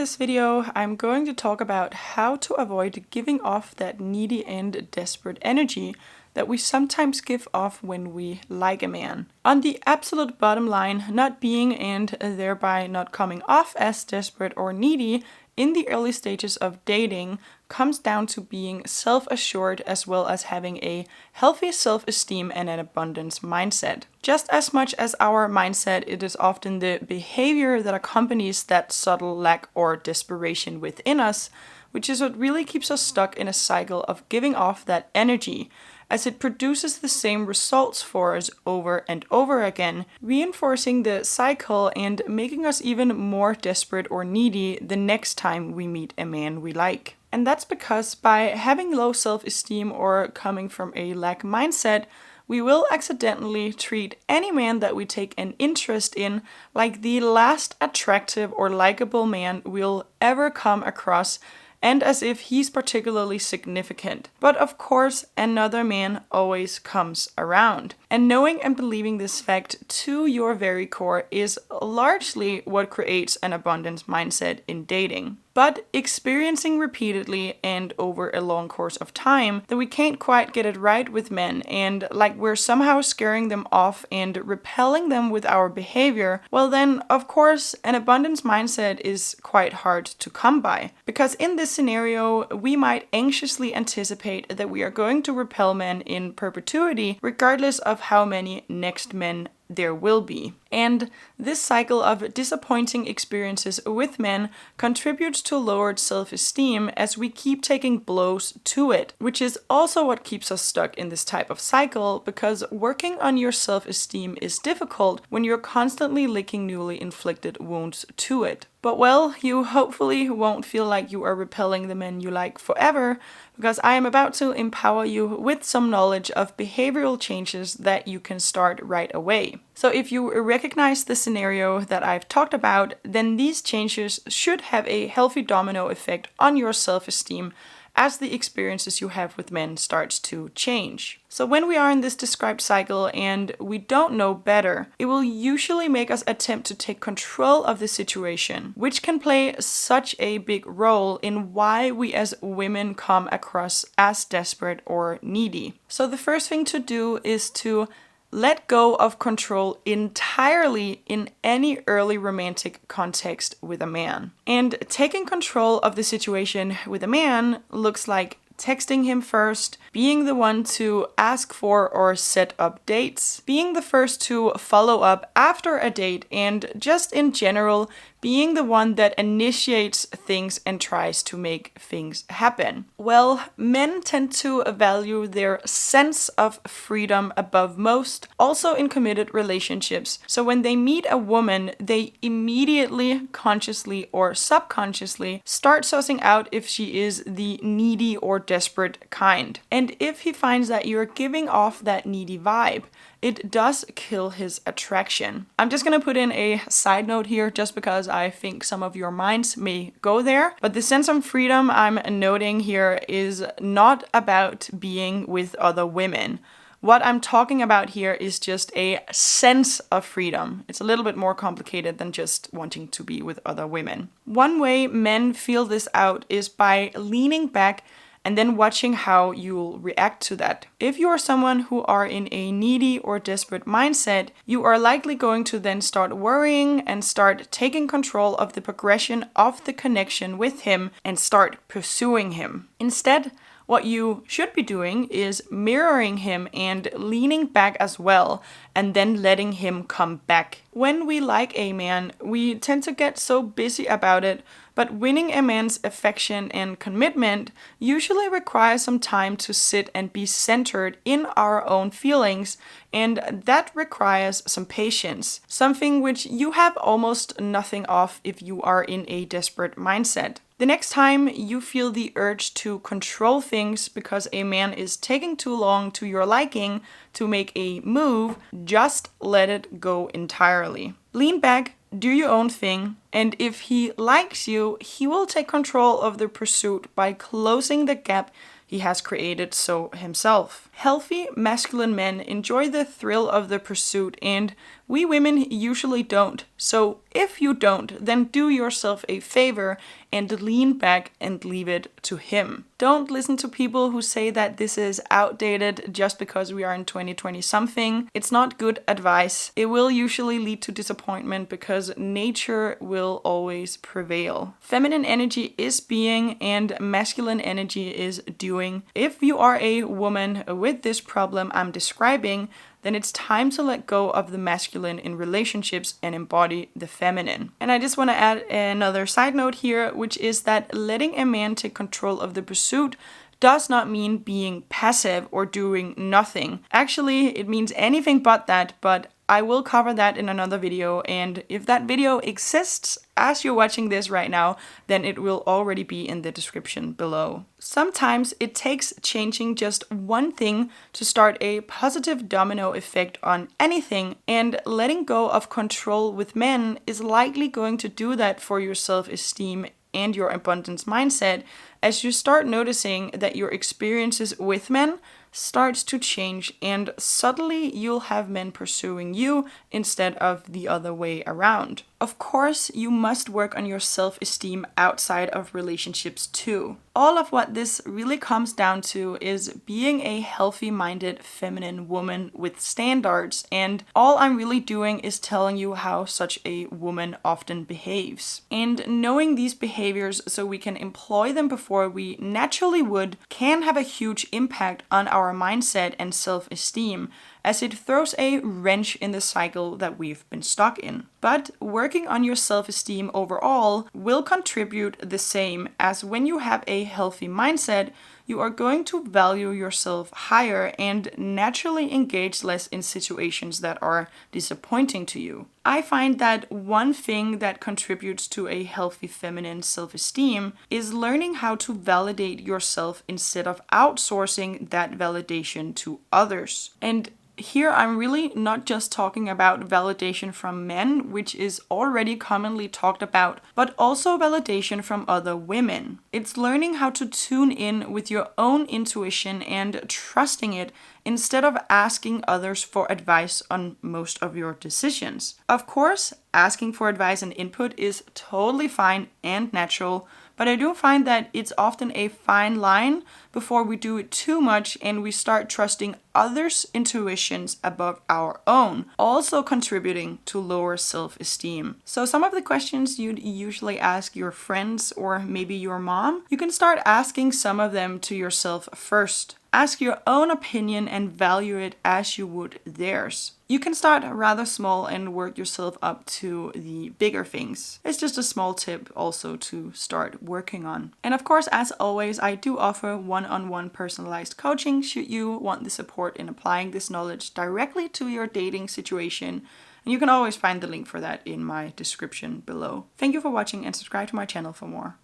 this video, I'm going to talk about how to avoid giving off that needy and desperate energy that we sometimes give off when we like a man. On the absolute bottom line, not being and thereby not coming off as desperate or needy in the early stages of dating comes down to being self-assured as well as having a healthy self-esteem and an abundance mindset. Just as much as our mindset, it is often the behavior that accompanies that subtle lack or desperation within us, which is what really keeps us stuck in a cycle of giving off that energy, as it produces the same results for us over and over again, reinforcing the cycle and making us even more desperate or needy the next time we meet a man we like. And that's because by having low self-esteem or coming from a lack mindset, we will accidentally treat any man that we take an interest in like the last attractive or likable man we'll ever come across, and as if he's particularly significant. But of course, another man always comes around. And knowing and believing this fact to your very core is largely what creates an abundance mindset in dating. But experiencing repeatedly and over a long course of time that we can't quite get it right with men, and like we're somehow scaring them off and repelling them with our behavior, well then, of course, an abundance mindset is quite hard to come by. Because in this scenario, we might anxiously anticipate that we are going to repel men in perpetuity, regardless of how many next men there will be. And this cycle of disappointing experiences with men contributes to lowered self-esteem as we keep taking blows to it, which is also what keeps us stuck in this type of cycle, because working on your self-esteem is difficult when you're constantly licking newly inflicted wounds to it. But well, you hopefully won't feel like you are repelling the men you like forever, because I am about to empower you with some knowledge of behavioral changes that you can start right away. So if you recognize the scenario that I've talked about, then these changes should have a healthy domino effect on your self-esteem as the experiences you have with men starts to change. So when we are in this described cycle and we don't know better, it will usually make us attempt to take control of the situation, which can play such a big role in why we as women come across as desperate or needy. So the first thing to do is to let go of control entirely in any early romantic context with a man. And taking control of the situation with a man looks like texting him first, being the one to ask for or set up dates, being the first to follow up after a date, and just in general, being the one that initiates things and tries to make things happen. Well, men tend to value their sense of freedom above most, also in committed relationships. So when they meet a woman, they immediately, consciously or subconsciously, start sussing out if she is the needy or desperate kind. And if he finds that you're giving off that needy vibe, it does kill his attraction. I'm just gonna put in a side note here just because I think some of your minds may go there. But the sense of freedom I'm noting here is not about being with other women. What I'm talking about here is just a sense of freedom. It's a little bit more complicated than just wanting to be with other women. One way men feel this out is by leaning back and then watching how you'll react to that. If you are someone who are in a needy or desperate mindset, you are likely going to then start worrying and start taking control of the progression of the connection with him and start pursuing him. Instead, what you should be doing is mirroring him and leaning back as well, and then letting him come back. When we like a man, we tend to get so busy about it, but winning a man's affection and commitment usually requires some time to sit and be centered in our own feelings, and that requires some patience, something which you have almost nothing of if you are in a desperate mindset. The next time you feel the urge to control things because a man is taking too long to your liking to make a move, just let it go entirely. Lean back, do your own thing, and if he likes you, he will take control of the pursuit by closing the gap he has created so himself. Healthy masculine men enjoy the thrill of the pursuit, and We women usually don't. So if you don't, then do yourself a favor and lean back and leave it to him. Don't listen to people who say that this is outdated just because we are in 2020 something. It's not good advice. It will usually lead to disappointment because nature will always prevail. Feminine energy is being and masculine energy is doing. If you are a woman with this problem I'm describing, then it's time to let go of the masculine in relationships and embody the feminine. And I just want to add another side note here, which is that letting a man take control of the pursuit does not mean being passive or doing nothing. Actually, it means anything but that, but I will cover that in another video, and if that video exists as you're watching this right now, then it will already be in the description below. Sometimes it takes changing just one thing to start a positive domino effect on anything, and letting go of control with men is likely going to do that for your self-esteem and your abundance mindset as you start noticing that your experiences with men starts to change, and suddenly you'll have men pursuing you instead of the other way around. Of course, you must work on your self-esteem outside of relationships too. All of what this really comes down to is being a healthy-minded feminine woman with standards, and all I'm really doing is telling you how such a woman often behaves. And knowing these behaviors so we can employ them before we naturally would can have a huge impact on our mindset and self-esteem, as it throws a wrench in the cycle that we've been stuck in. But working on your self-esteem overall will contribute the same, as when you have a healthy mindset, you are going to value yourself higher and naturally engage less in situations that are disappointing to you. I find that one thing that contributes to a healthy feminine self-esteem is learning how to validate yourself instead of outsourcing that validation to others. And here I'm really not just talking about validation from men, which is already commonly talked about, but also validation from other women. It's learning how to tune in with your own intuition and trusting it instead of asking others for advice on most of your decisions. Of course, asking for advice and input is totally fine and natural, but I do find that it's often a fine line before we do it too much and we start trusting others' intuitions above our own, also contributing to lower self-esteem. So some of the questions you'd usually ask your friends or maybe your mom, you can start asking some of them to yourself first. Ask your own opinion and value it as you would theirs. You can start rather small and work yourself up to the bigger things. It's just a small tip also to start working on. And of course, as always, I do offer one-on-one personalized coaching should you want the support in applying this knowledge directly to your dating situation. And you can always find the link for that in my description below. Thank you for watching and subscribe to my channel for more.